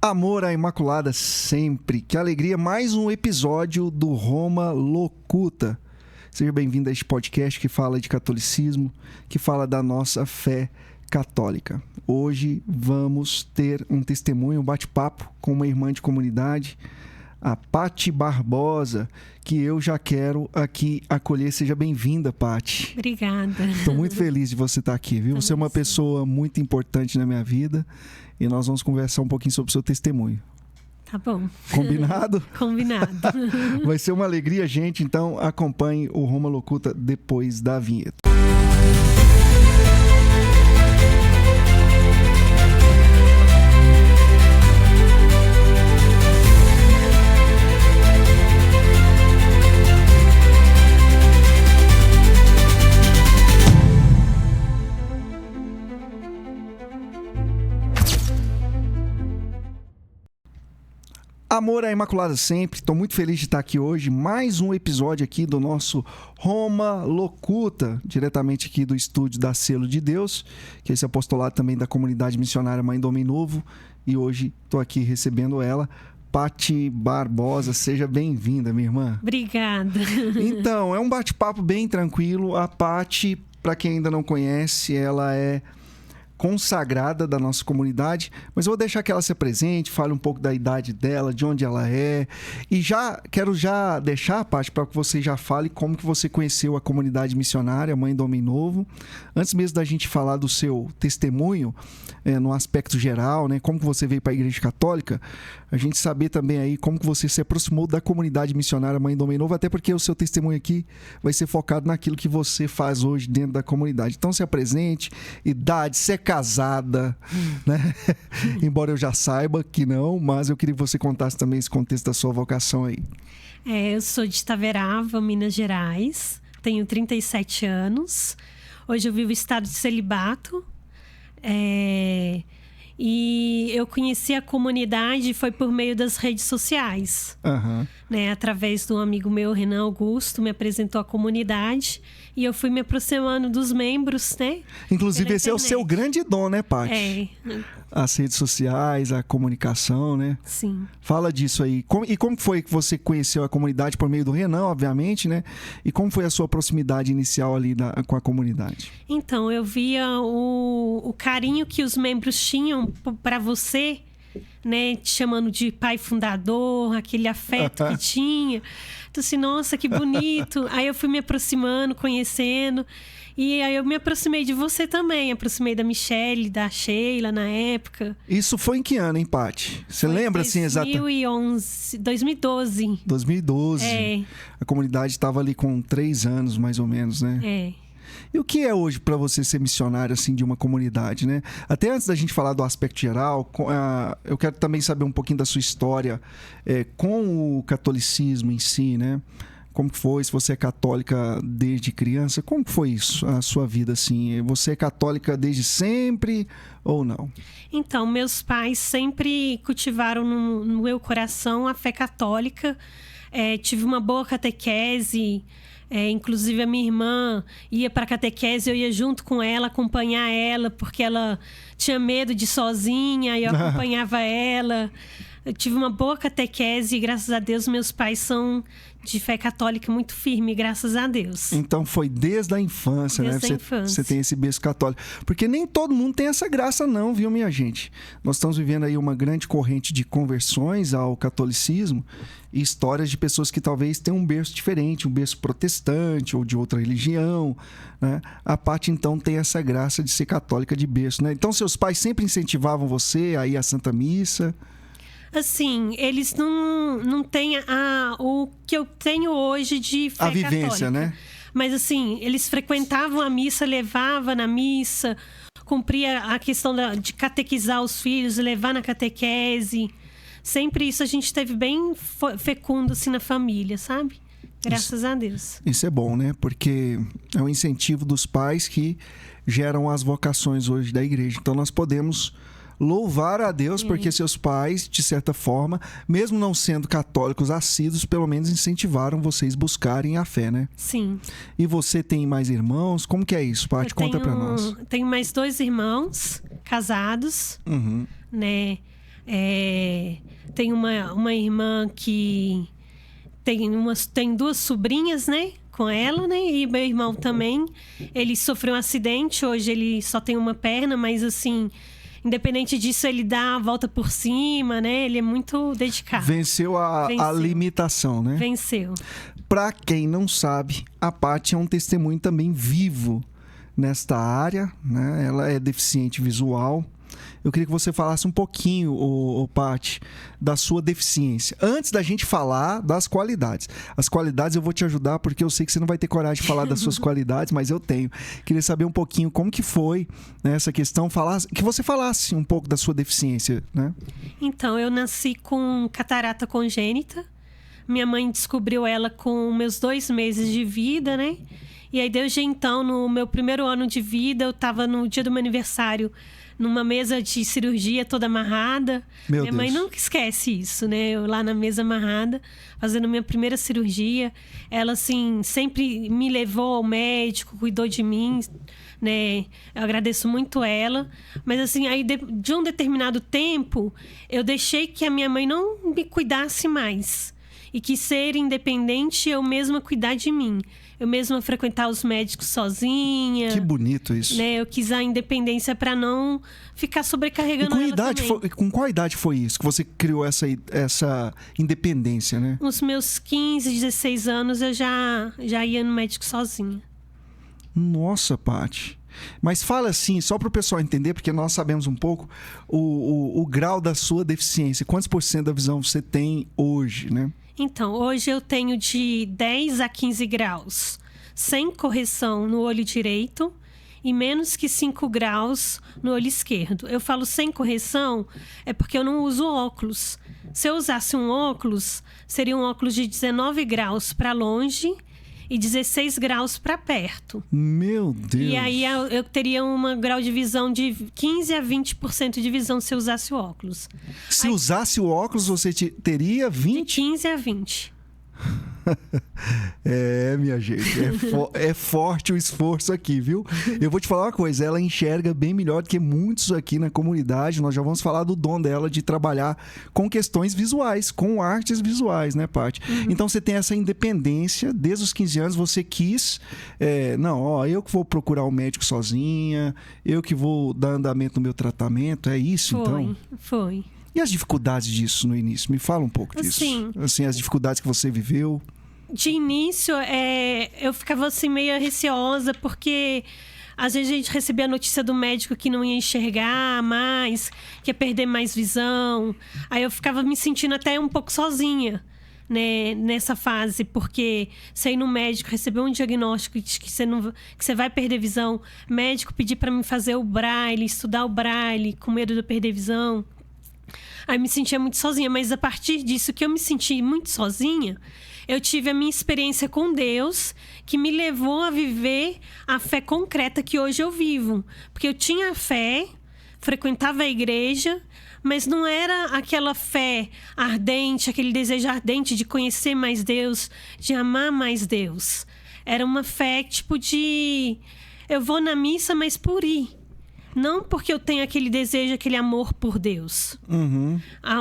Amor à Imaculada sempre. Que alegria, mais um episódio do Roma Locuta. Seja bem-vindo a este podcast que fala de catolicismo, que fala da nossa fé católica. Hoje vamos ter um testemunho, um bate-papo com uma irmã de comunidade, a Pati Barbosa, que eu já quero aqui acolher. Seja bem-vinda, Pati. Obrigada. Estou muito feliz de você estar aqui, viu? Você é uma pessoa muito importante na minha vida e nós vamos conversar um pouquinho sobre o seu testemunho. Tá bom. Combinado? Combinado. Vai ser uma alegria, gente. Então acompanhe o Roma Locuta depois da vinheta. Amor à Imaculada sempre, estou muito feliz de estar aqui hoje, mais um episódio aqui do nosso Roma Locuta, diretamente aqui do estúdio da Selo de Deus, que é esse apostolado também da comunidade missionária Mãe do Homem Novo, e hoje estou aqui recebendo ela, Pati Barbosa. Seja bem-vinda, minha irmã. Obrigada. Então, é um bate-papo bem tranquilo. A Pati, para quem ainda não conhece, ela é consagrada da nossa comunidade, mas eu vou deixar que ela se apresente, fale um pouco da idade dela, de onde ela é, e quero deixar, Pati, para que você já fale como que você conheceu a comunidade missionária Mãe do Homem Novo. Antes mesmo da gente falar do seu testemunho, no aspecto geral, né, como que você veio para a Igreja Católica, a gente saber também aí como que você se aproximou da comunidade missionária Mãe do Homem Novo, até porque o seu testemunho aqui vai ser focado naquilo que você faz hoje dentro da comunidade. Então se apresente, idade, se é casada, né? Embora eu já saiba que não, mas eu queria que você contasse também esse contexto da sua vocação aí. Eu sou de Taverava, Minas Gerais, tenho 37 anos, hoje eu vivo em estado de celibato, e eu conheci a comunidade foi por meio das redes sociais, né? Através do amigo meu, Renan Augusto, me apresentou a comunidade e eu fui me aproximando dos membros, né? Inclusive esse é o seu grande dom, né, Pati? As redes sociais, a comunicação, né? Sim. Fala disso aí. E como foi que você conheceu a comunidade por meio do Renan, obviamente, né? E como foi a sua proximidade inicial ali com a comunidade? Então, eu via o carinho que os membros tinham para você, né? Te chamando de pai fundador, aquele afeto que tinha. Então, assim, nossa, que bonito. Aí eu fui me aproximando, conhecendo. E aí eu me aproximei de você também. Aproximei da Michelle, da Sheila na época. Isso foi em que ano, hein, Pati? Você lembra, assim, exatamente? 2012. 2012. A comunidade estava ali com 3 anos, mais ou menos, né? E o que é hoje para você ser missionário, assim, de uma comunidade, né? Até antes da gente falar do aspecto geral, eu quero também saber um pouquinho da sua história com o catolicismo em si, né? Como que foi? Se você é católica desde criança, como que foi isso, a sua vida, assim? Você é católica desde sempre ou não? Então, meus pais sempre cultivaram no meu coração a fé católica. Tive uma boa catequese. Inclusive, a minha irmã ia para a catequese, eu ia junto com ela, acompanhar ela, porque ela tinha medo de ir sozinha, e eu acompanhava ela. Eu tive uma boa catequese e, graças a Deus, meus pais são de fé católica muito firme, graças a Deus. Então foi desde a infância, desde né? A infância. Você tem esse berço católico. Porque nem todo mundo tem essa graça não, viu, minha gente? Nós estamos vivendo aí uma grande corrente de conversões ao catolicismo e histórias de pessoas que talvez tenham um berço diferente, um berço protestante ou de outra religião, né? A Pati, então, tem essa graça de ser católica de berço, né? Então seus pais sempre incentivavam você a ir à Santa Missa? Assim, eles não têm o que eu tenho hoje de fé a vivência, católica, né? Mas assim, eles frequentavam a missa, levavam na missa, cumpria a questão de catequizar os filhos, levar na catequese. Sempre isso a gente teve bem fecundo assim na família, sabe? Graças a Deus. Isso é bom, né? Porque é um incentivo dos pais que geram as vocações hoje da igreja. Então nós podemos louvar a Deus porque seus pais, de certa forma, mesmo não sendo católicos assíduos, pelo menos incentivaram vocês buscarem a fé, né? Sim. E você tem mais irmãos? Como que é isso, Pati? Conta pra nós. Tenho mais 2 irmãos casados, né? Tem uma irmã que tem 2 sobrinhas, né? Com ela, né? E meu irmão também. Ele sofreu um acidente, hoje ele só tem uma perna, mas assim, independente disso, ele dá a volta por cima, né? Ele é muito dedicado. Venceu a limitação, né? Venceu. Para quem não sabe, a Paty é um testemunho também vivo nesta área, né? Ela é deficiente visual. Eu queria que você falasse um pouquinho, Paty, da sua deficiência. Antes da gente falar das qualidades. As qualidades eu vou te ajudar, porque eu sei que você não vai ter coragem de falar das suas qualidades, mas eu tenho. Queria saber um pouquinho como que foi, né, essa questão, que você falasse um pouco da sua deficiência, né? Então, eu nasci com catarata congênita. Minha mãe descobriu ela com meus 2 meses de vida, né? E aí, desde então, no meu primeiro ano de vida, eu estava no dia do meu aniversário, numa mesa de cirurgia toda amarrada. Minha mãe nunca esquece isso, né? Eu lá na mesa amarrada, fazendo minha primeira cirurgia. Ela, assim, sempre me levou ao médico, cuidou de mim, né? Eu agradeço muito ela. Mas, assim, aí de um determinado tempo, eu deixei que a minha mãe não me cuidasse mais. E que ser independente, eu mesma cuidar de mim. Eu mesma frequentar os médicos sozinha. Que bonito isso. Né? Eu quis a independência para não ficar sobrecarregando ela também. Com qual idade foi isso que você criou essa independência, né? Nos meus 15, 16 anos, eu já ia no médico sozinha. Nossa, Paty. Mas fala assim, só para o pessoal entender, porque nós sabemos um pouco o grau da sua deficiência. Quantos % da visão você tem hoje, né? Então, hoje eu tenho de 10 a 15 graus, sem correção no olho direito e menos que 5 graus no olho esquerdo. Eu falo sem correção é porque eu não uso óculos. Se eu usasse um óculos, seria um óculos de 19 graus para longe e 16 graus para perto. Meu Deus! E aí eu teria um grau de visão de 15 a 20% de visão se eu usasse o óculos. Se usasse o óculos, você teria 20? De 15 a 20. Minha gente, é forte o esforço aqui, viu? Eu vou te falar uma coisa, ela enxerga bem melhor do que muitos aqui na comunidade. Nós já vamos falar do dom dela de trabalhar com questões visuais, com artes visuais, né, Paty? Então você tem essa independência, desde os 15 anos você quis, eu que vou procurar o médico sozinha, eu que vou dar andamento no meu tratamento, é isso então? Foi. E as dificuldades disso no início? Me fala um pouco disso. Assim, as dificuldades que você viveu. De início, eu ficava assim meio receosa, porque às vezes a gente recebia a notícia do médico que não ia enxergar mais, que ia perder mais visão. Aí eu ficava me sentindo até um pouco sozinha, né, nessa fase, porque você ir no médico, receber um diagnóstico de que você vai perder visão, médico pedir para mim fazer o braille, estudar o braille, com medo de eu perder visão. Aí me sentia muito sozinha, mas a partir disso que eu me senti muito sozinha, eu tive a minha experiência com Deus, que me levou a viver a fé concreta que hoje eu vivo. Porque eu tinha fé, frequentava a igreja, mas não era aquela fé ardente, aquele desejo ardente de conhecer mais Deus, de amar mais Deus. Era uma fé tipo de... eu vou na missa, mas por ir. Não porque eu tenho aquele desejo, aquele amor por Deus.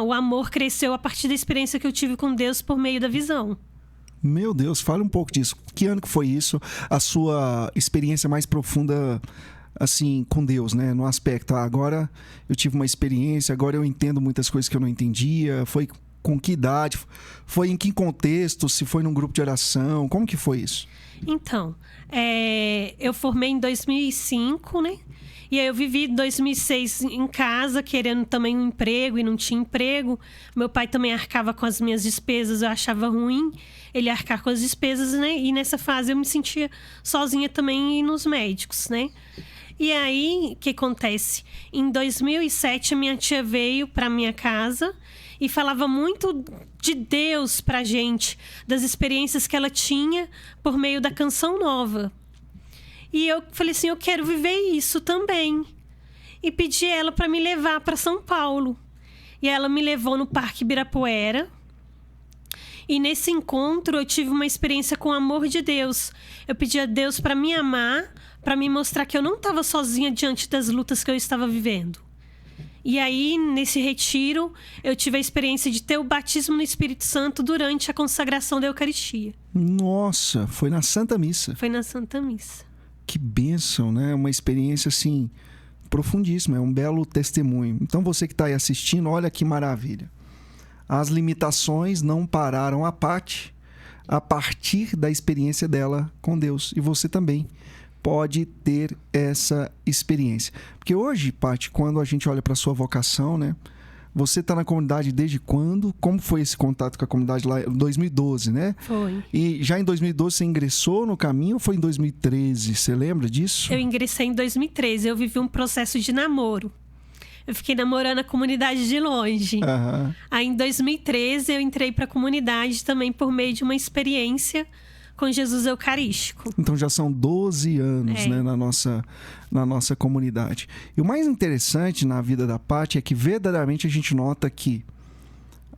O amor cresceu a partir da experiência que eu tive com Deus por meio da visão. Meu Deus, fale um pouco disso. Que ano que foi isso? A sua experiência mais profunda, assim, com Deus, né? No aspecto, agora eu tive uma experiência, agora eu entendo muitas coisas que eu não entendia. Foi com que idade? Foi em que contexto? Se foi num grupo de oração? Como que foi isso? Então, eu formei em 2005, né? E aí eu vivi 2006 em casa, querendo também um emprego e não tinha emprego. Meu pai também arcava com as minhas despesas, eu achava ruim ele arcar com as despesas, né? E nessa fase eu me sentia sozinha também nos médicos, né? E aí, o que acontece? Em 2007, a minha tia veio para minha casa e falava muito de Deus pra gente, das experiências que ela tinha por meio da Canção Nova. E eu falei assim, eu quero viver isso também. E pedi ela para me levar para São Paulo. E ela me levou no Parque Ibirapuera. E nesse encontro eu tive uma experiência com o amor de Deus. Eu pedi a Deus para me amar, para me mostrar que eu não estava sozinha diante das lutas que eu estava vivendo. E aí, nesse retiro, eu tive a experiência de ter o batismo no Espírito Santo durante a consagração da Eucaristia. Nossa, foi na Santa Missa. Foi na Santa Missa. Que bênção, né? Uma experiência, assim, profundíssima. É um belo testemunho. Então, você que está aí assistindo, olha que maravilha. As limitações não pararam a Paty a partir da experiência dela com Deus. E você também pode ter essa experiência. Porque hoje, Paty, quando a gente olha para a sua vocação, né? Você está na comunidade desde quando? Como foi esse contato com a comunidade lá em 2012, né? Foi. E já em 2012 você ingressou no caminho ou foi em 2013? Você lembra disso? Eu ingressei em 2013. Eu vivi um processo de namoro. Eu fiquei namorando a comunidade de longe. Aham. Aí, em 2013, eu entrei para a comunidade também por meio de uma experiência com Jesus Eucarístico. Então já são 12 anos, né, na nossa comunidade. E o mais interessante na vida da Paty é que verdadeiramente a gente nota que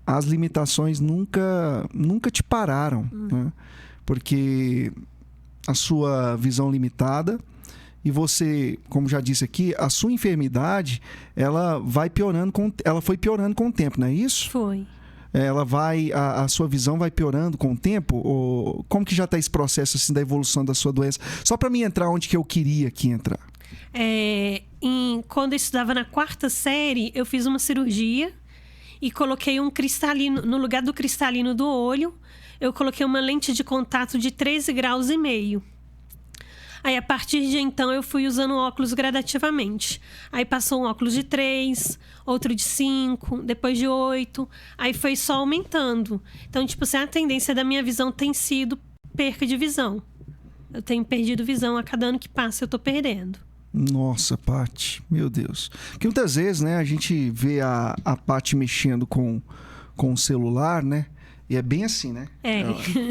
as limitações nunca te pararam, né? Porque a sua visão limitada e você, como já disse aqui, a sua enfermidade, ela foi piorando com o tempo, não é isso? Foi. A sua visão vai piorando com o tempo? Ou como que já está esse processo assim, da evolução da sua doença? Só para mim entrar onde que eu queria aqui entrar. Quando eu estudava na 4ª série, eu fiz uma cirurgia e coloquei um cristalino, no lugar do cristalino do olho, eu coloquei uma lente de contato de 13,5 graus. Aí, a partir de então, eu fui usando óculos gradativamente. Aí passou um óculos de 3, outro de 5, depois de 8. Aí foi só aumentando. Então, tipo assim, a tendência da minha visão tem sido perca de visão. Eu tenho perdido visão a cada ano que passa, eu tô perdendo. Nossa, Paty, meu Deus. Porque muitas vezes, né, a gente vê a Paty mexendo com o celular, né? E é bem assim, né?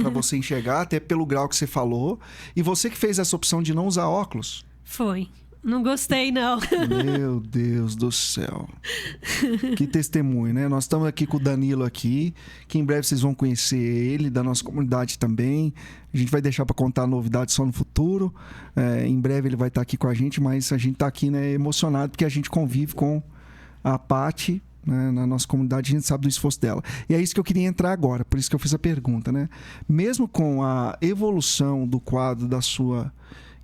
Para você enxergar, até pelo grau que você falou. E você que fez essa opção de não usar óculos. Foi. Não gostei, não. Meu Deus do céu. Que testemunho, né? Nós estamos aqui com o Danilo aqui, que em breve vocês vão conhecer ele, da nossa comunidade também. A gente vai deixar para contar novidades só no futuro. Em breve ele vai estar aqui com a gente, mas a gente está aqui, né, emocionado porque a gente convive com a Paty, né, na nossa comunidade, a gente sabe do esforço dela. E é isso que eu queria entrar agora, por isso que eu fiz a pergunta, né? Mesmo com a evolução do quadro da sua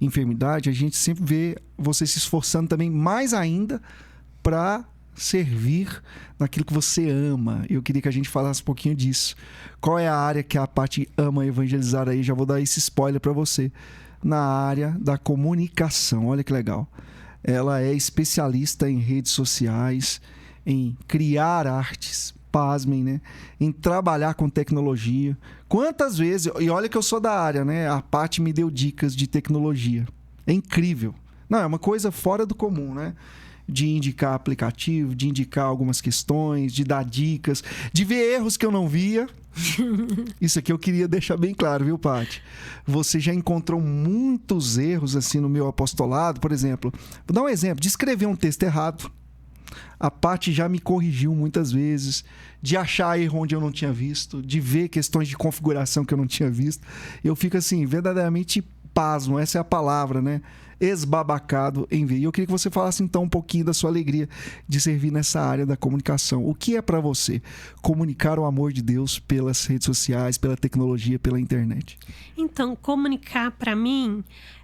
enfermidade, a gente sempre vê você se esforçando também mais ainda para servir naquilo que você ama. Eu queria que a gente falasse um pouquinho disso. Qual é a área que a Paty ama evangelizar aí? Já vou dar esse spoiler para você. Na área da comunicação. Olha que legal. Ela é especialista em redes sociais, em criar artes, pasmem, né? Em trabalhar com tecnologia. Quantas vezes... E olha que eu sou da área, né? A Paty me deu dicas de tecnologia. É incrível. Não, é uma coisa fora do comum, né? De indicar aplicativo, de indicar algumas questões, de dar dicas, de ver erros que eu não via. Isso aqui eu queria deixar bem claro, viu, Paty? Você já encontrou muitos erros assim no meu apostolado, por exemplo. Vou dar um exemplo, de escrever um texto errado. A Paty já me corrigiu muitas vezes, de achar erro onde eu não tinha visto, de ver questões de configuração que eu não tinha visto. Eu fico assim, verdadeiramente pasmo, essa é a palavra, né? Esbabacado em ver. E eu queria que você falasse então um pouquinho da sua alegria de servir nessa área da comunicação. O que é para você comunicar o amor de Deus pelas redes sociais, pela tecnologia, pela internet? Então, comunicar para mim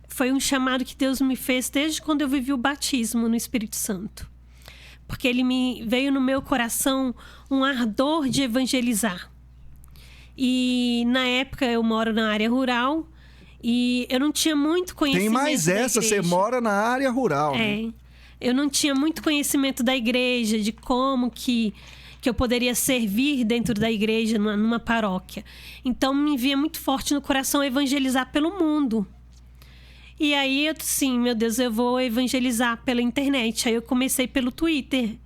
foi um chamado que Deus me fez desde quando eu vivi o batismo no Espírito Santo. Porque ele veio no meu coração um ardor de evangelizar. E na época eu moro na área rural e eu não tinha muito conhecimento. Tem mais essa, você mora na área rural. Né? Eu não tinha muito conhecimento da igreja, de como que eu poderia servir dentro da igreja, numa paróquia. Então me via muito forte no coração evangelizar pelo mundo. E aí eu assim, meu Deus, eu vou evangelizar pela internet. Aí eu comecei pelo Twitter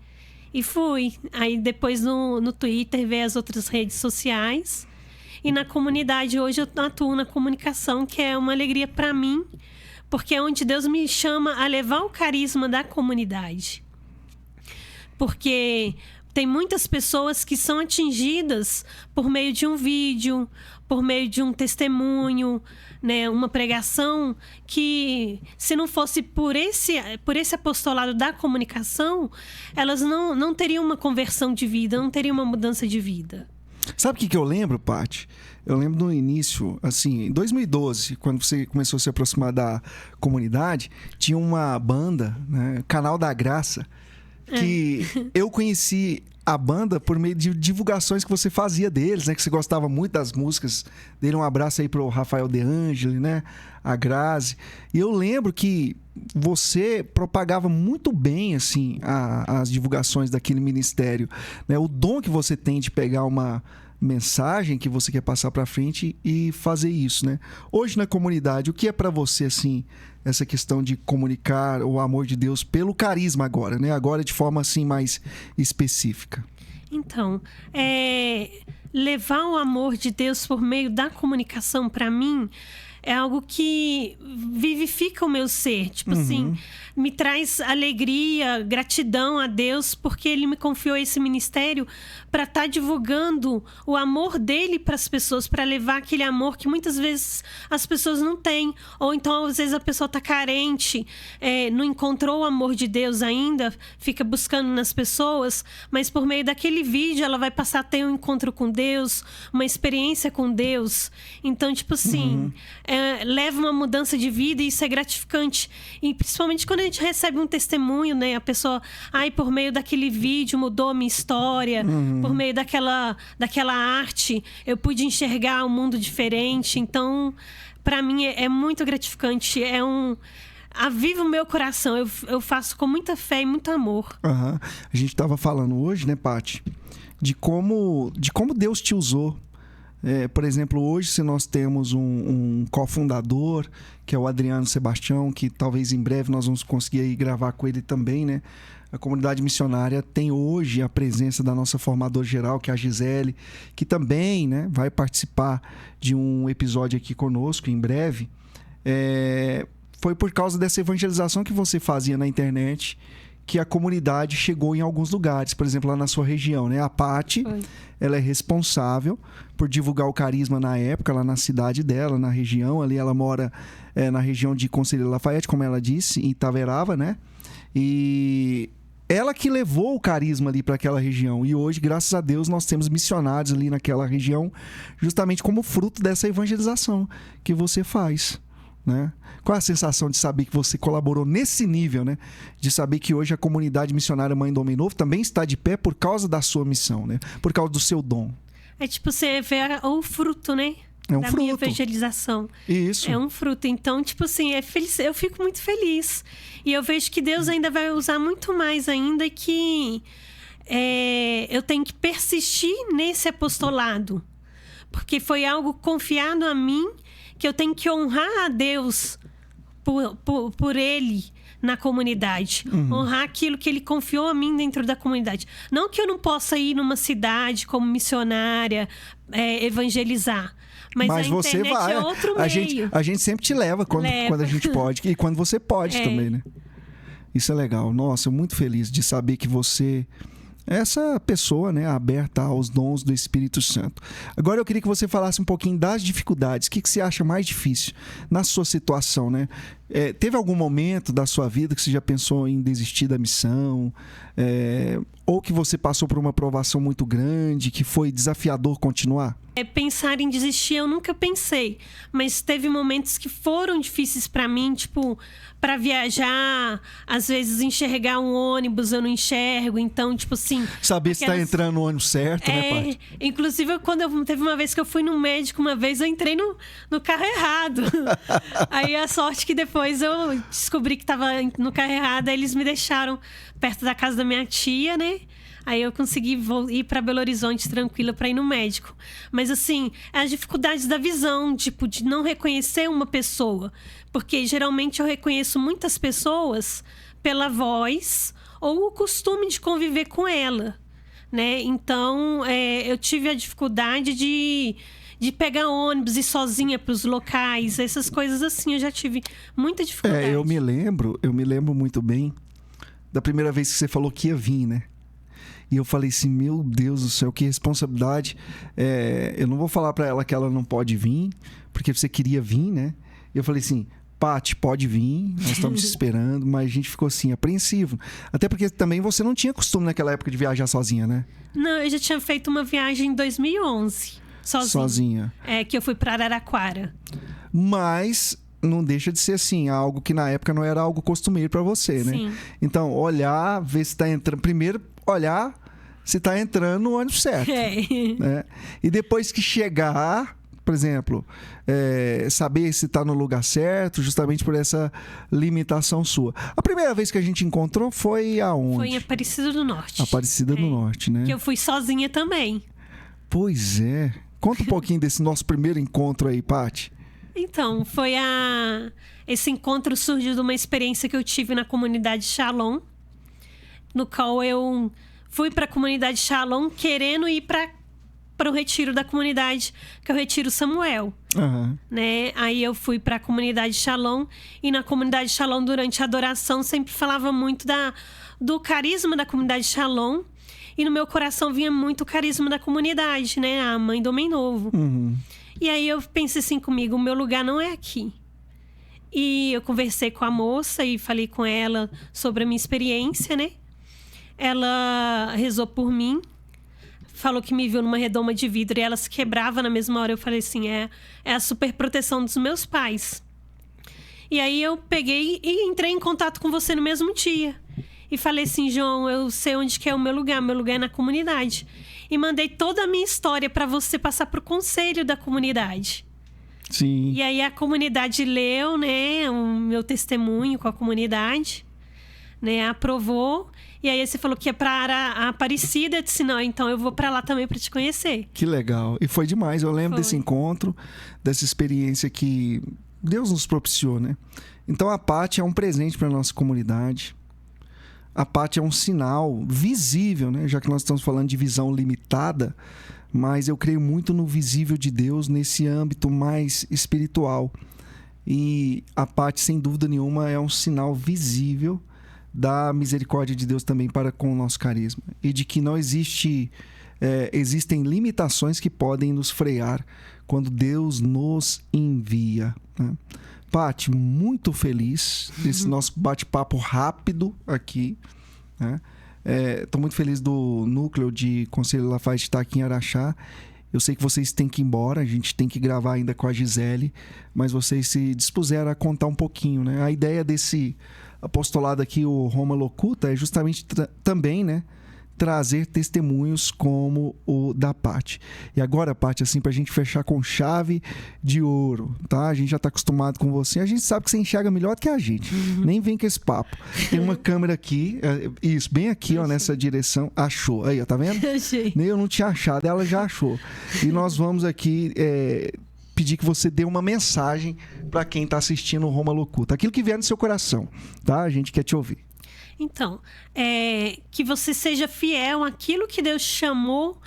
e fui. Aí depois no Twitter veio as outras redes sociais. E na comunidade hoje eu atuo na comunicação, que é uma alegria para mim, porque é onde Deus me chama a levar o carisma da comunidade. Porque tem muitas pessoas que são atingidas por meio de um vídeo, por meio de um testemunho, né? Uma pregação que, se não fosse por esse apostolado da comunicação, elas não teriam uma conversão de vida, não teriam uma mudança de vida. Sabe o que eu lembro, Paty? Eu lembro no início, assim, em 2012, quando você começou a se aproximar da comunidade, tinha uma banda, né, Canal da Graça, que eu conheci a banda por meio de divulgações que você fazia deles, né? Que você gostava muito das músicas dele. Um abraço aí pro Rafael De Angeli, né? A Grazi. E eu lembro que você propagava muito bem, assim, as divulgações daquele ministério, né? O dom que você tem de pegar uma mensagem que você quer passar para frente e fazer isso, né? Hoje na comunidade, o que é para você, assim, essa questão de comunicar o amor de Deus pelo carisma agora, né? Agora de forma, assim, mais específica. Então, levar o amor de Deus por meio da comunicação, para mim, é algo que vivifica o meu ser. Tipo assim, me traz alegria, gratidão a Deus, porque Ele me confiou esse ministério para estar divulgando o amor dele para as pessoas, para levar aquele amor que muitas vezes as pessoas não têm. Ou então, às vezes, a pessoa está carente, não encontrou o amor de Deus ainda, fica buscando nas pessoas, mas por meio daquele vídeo ela vai passar a ter um encontro com Deus, uma experiência com Deus. Então, tipo assim, leva uma mudança de vida e isso é gratificante. E principalmente quando a gente recebe um testemunho, né? A pessoa, por meio daquele vídeo mudou a minha história, por meio daquela arte, eu pude enxergar um mundo diferente. Então, para mim é muito gratificante, aviva o meu coração. Eu faço com muita fé e muito amor. A gente estava falando hoje, né, Paty, de como Deus te usou. Por exemplo, hoje, se nós temos um cofundador, que é o Adriano Sebastião, que talvez em breve nós vamos conseguir aí gravar com ele também, né? A comunidade missionária tem hoje a presença da nossa formadora geral, que é a Gisele, que também, né, vai participar de um episódio aqui conosco em breve. Foi por causa dessa evangelização que você fazia na internet que a comunidade chegou em alguns lugares, por exemplo, lá na sua região, né? A Paty, ela é responsável por divulgar o carisma na época, lá na cidade dela, na região. Ali ela mora na região de Conselheiro Lafayette, como ela disse, em Itaverava, né? E ela que levou o carisma ali para aquela região. E hoje, graças a Deus, nós temos missionários ali naquela região, justamente como fruto dessa evangelização que você faz, né? Qual é a sensação de saber que você colaborou nesse nível, né? De saber que hoje a comunidade missionária Mãe do Homem Novo também está de pé por causa da sua missão, né? Por causa do seu dom. Tipo, você vê o fruto, né? Da minha evangelização. Isso. É um fruto. Então, tipo assim, eu fico muito feliz. E eu vejo que Deus ainda vai usar muito mais ainda, e que eu tenho que persistir nesse apostolado. Porque foi algo confiado a mim, que eu tenho que honrar a Deus por Ele na comunidade. Honrar aquilo que Ele confiou a mim dentro da comunidade. Não que eu não possa ir numa cidade como missionária, evangelizar. Mas a você internet vai. É outro meio. A gente sempre te leva quando a gente pode. E quando você pode também, né? Isso é legal. Nossa, eu muito feliz de saber que você... essa pessoa, né, aberta aos dons do Espírito Santo. Agora eu queria que você falasse um pouquinho das dificuldades. O que você acha mais difícil na sua situação, né? Teve algum momento da sua vida que você já pensou em desistir da missão? Ou que você passou por uma provação muito grande, que foi desafiador continuar? Pensar em desistir eu nunca pensei, mas teve momentos que foram difíceis para mim, tipo, para viajar, às vezes enxergar um ônibus eu não enxergo, então, tipo assim... Saber se tá entrando no ônibus certo, né, Paty? Inclusive, teve uma vez que eu fui no médico, eu entrei no carro errado. Aí a sorte que depois eu descobri que tava no carro errado, aí eles me deixaram perto da casa da minha tia, né? Aí eu consegui ir para Belo Horizonte tranquila para ir no médico. Mas assim, as dificuldades da visão, tipo, de não reconhecer uma pessoa. Porque geralmente eu reconheço muitas pessoas pela voz ou o costume de conviver com ela, né? Então, eu tive a dificuldade de pegar ônibus e ir sozinha para os locais. Essas coisas assim, eu já tive muita dificuldade. Eu me lembro muito bem da primeira vez que você falou que ia vir, né? E eu falei assim, meu Deus do céu, que responsabilidade. Eu não vou falar para ela que ela não pode vir, porque você queria vir, né? E eu falei assim, Paty, pode vir, nós estamos te esperando, mas a gente ficou assim, apreensivo. Até porque também você não tinha costume naquela época de viajar sozinha, né? Não, eu já tinha feito uma viagem em 2011, sozinha. Que eu fui para Araraquara. Mas não deixa de ser assim, algo que na época não era algo costumeiro para você, né? Sim. Então, olhar, ver se tá entrando. Primeiro, olhar se tá entrando no ônibus certo. Né? E depois que chegar, por exemplo, saber se tá no lugar certo, justamente por essa limitação sua. A primeira vez que a gente encontrou foi aonde? Foi em Aparecida do Norte. Aparecida do Norte, né? Que eu fui sozinha também. Pois é. Conta um pouquinho desse nosso primeiro encontro aí, Paty. Então, esse encontro surgiu de uma experiência que eu tive na comunidade Shalom, no qual eu fui para a comunidade Shalom querendo ir para o retiro da comunidade, que é o Retiro Samuel. Uhum. Né? Aí eu fui para a comunidade Shalom, e na comunidade Shalom, durante a adoração, sempre falava muito do carisma da comunidade Shalom, e no meu coração vinha muito o carisma da comunidade, né? A Mãe do Homem Novo. Uhum. E aí eu pensei assim comigo, o meu lugar não é aqui. E eu conversei com a moça e falei com ela sobre a minha experiência, né? Ela rezou por mim, falou que me viu numa redoma de vidro e ela se quebrava na mesma hora. Eu falei assim, é a super proteção dos meus pais. E aí eu peguei e entrei em contato com você no mesmo dia. E falei assim, João, eu sei onde que é o meu lugar é na comunidade. E mandei toda a minha história para você passar pro conselho da comunidade. Sim. E aí a comunidade leu, né, o meu testemunho com a comunidade, né, aprovou. E aí você falou que é para a Aparecida. Eu disse, não, então eu vou para lá também para te conhecer. Que legal. E foi demais. Eu lembro desse encontro, dessa experiência que Deus nos propiciou, né? Então a Paty é um presente para nossa comunidade. A Paty é um sinal visível, né? Já que nós estamos falando de visão limitada, mas eu creio muito no visível de Deus nesse âmbito mais espiritual. E a Paty, sem dúvida nenhuma, é um sinal visível da misericórdia de Deus também para com o nosso carisma. E de que não existem limitações que podem nos frear quando Deus nos envia, né? Paty, muito feliz desse nosso bate-papo rápido aqui, né? Estou muito feliz do núcleo de Conselho Lafayette estar aqui em Araxá. Eu sei que vocês têm que ir embora, a gente tem que gravar ainda com a Gisele, mas vocês se dispuseram a contar um pouquinho, né? A ideia desse apostolado aqui, o Roma Locuta, é justamente também, né, trazer testemunhos como o da Paty. E agora, Paty, assim, pra gente fechar com chave de ouro, tá? A gente já tá acostumado com você, a gente sabe que você enxerga melhor do que a gente. Nem vem com esse papo. Tem uma câmera aqui, isso, bem aqui, ó, nessa direção. Achou. Aí, ó, tá vendo? Achei. Nem eu não tinha achado, ela já achou. E nós vamos aqui pedir que você dê uma mensagem para quem tá assistindo o Roma Locuta. Aquilo que vier no seu coração, tá? A gente quer te ouvir. Então, que você seja fiel àquilo que Deus chamou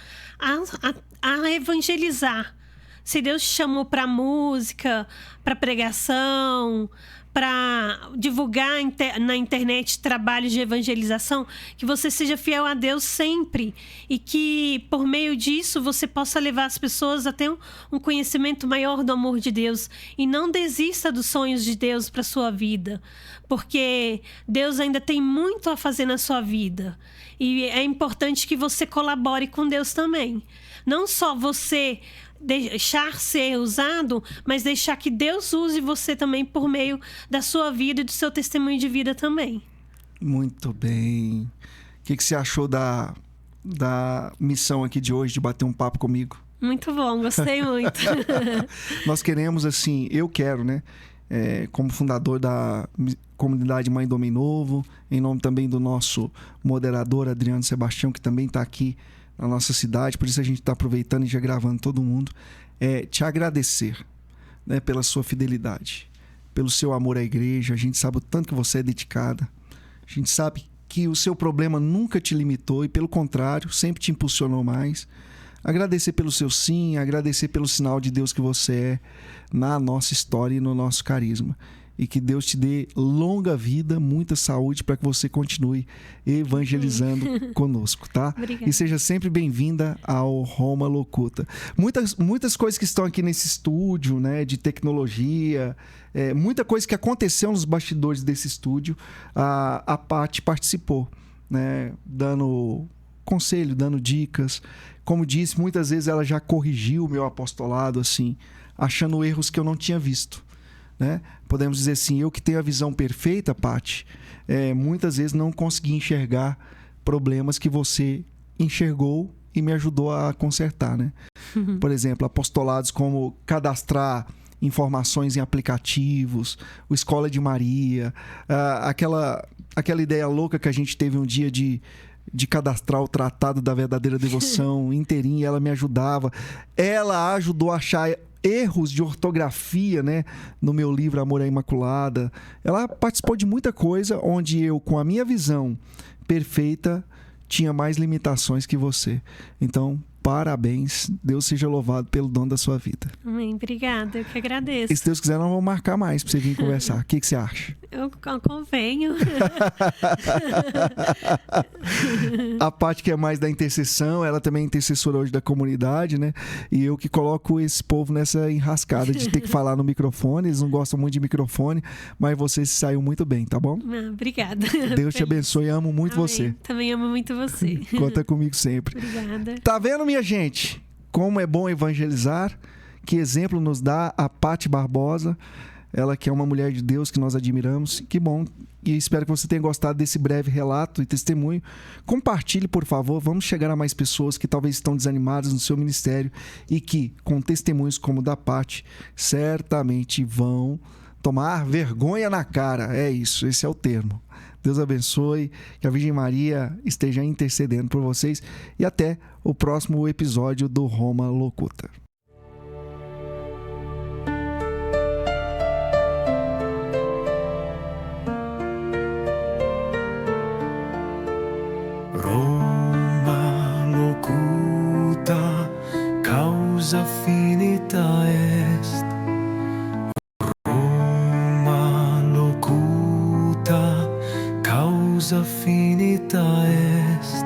a evangelizar. Se Deus te chamou para música, para pregação, para divulgar na internet trabalhos de evangelização, que você seja fiel a Deus sempre e que por meio disso você possa levar as pessoas a ter um conhecimento maior do amor de Deus, e não desista dos sonhos de Deus para sua vida, porque Deus ainda tem muito a fazer na sua vida, e é importante que você colabore com Deus também. Não só você deixar ser usado, mas deixar que Deus use você também por meio da sua vida e do seu testemunho de vida também. Muito bem. O que você achou da missão aqui de hoje, de bater um papo comigo? Muito bom, gostei muito. Nós queremos, assim, eu quero, né? Como fundador da comunidade Mãe do Homem Novo, em nome também do nosso moderador Adriano Sebastião, que também está aqui na nossa cidade, por isso a gente está aproveitando e já gravando todo mundo, te agradecer, né, pela sua fidelidade, pelo seu amor à igreja. A gente sabe o tanto que você é dedicada, a gente sabe que o seu problema nunca te limitou e, pelo contrário, sempre te impulsionou mais. Agradecer pelo seu sim, agradecer pelo sinal de Deus que você é na nossa história e no nosso carisma. e que Deus te dê longa vida, muita saúde para que você continue evangelizando conosco, tá? Obrigada. E seja sempre bem-vinda ao Roma Locuta. Muitas coisas que estão aqui nesse estúdio, né, de tecnologia, muita coisa que aconteceu nos bastidores desse estúdio, a Paty participou, né, dando conselho, dando dicas. Como disse, muitas vezes ela já corrigiu o meu apostolado, assim, achando erros que eu não tinha visto, né? Podemos dizer assim, eu que tenho a visão perfeita, Paty, muitas vezes não consegui enxergar problemas que você enxergou e me ajudou a consertar, né? Por exemplo, apostolados como cadastrar informações em aplicativos, o Escola de Maria, aquela ideia louca que a gente teve um dia de cadastrar o Tratado da Verdadeira Devoção inteirinho, ela me ajudava. Ela ajudou a achar erros de ortografia, né, no meu livro Amor à Imaculada. Ela participou de muita coisa onde eu, com a minha visão perfeita, tinha mais limitações que você. Então, parabéns. Deus seja louvado pelo dom da sua vida. Amém. Obrigada. Eu que agradeço. E se Deus quiser, nós vamos marcar mais para você vir conversar. O que você acha? Eu convenho. A Paty, que é mais da intercessão, ela também é intercessora hoje da comunidade, né? E eu que coloco esse povo nessa enrascada de ter que falar no microfone. Eles não gostam muito de microfone, mas você se saiu muito bem, tá bom? Obrigada. Deus te abençoe. Amo muito Amém. você. Também amo muito você. Conta comigo sempre. Obrigada. Tá vendo, minha gente? Como é bom evangelizar. Que exemplo nos dá a Paty Barbosa. Ela que é uma mulher de Deus que nós admiramos. Que bom. E espero que você tenha gostado desse breve relato e testemunho. Compartilhe, por favor. Vamos chegar a mais pessoas que talvez estão desanimadas no seu ministério e que, com testemunhos como o da Paty, certamente vão tomar vergonha na cara. É isso, esse é o termo. Deus abençoe, que a Virgem Maria esteja intercedendo por vocês e até o próximo episódio do Roma Locuta. Roma locuta, causa finita est. Roma locuta, causa finita est.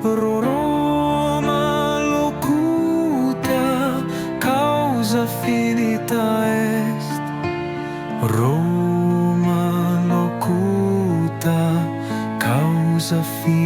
Roma locuta, causa finita est. Roma locuta, causa finita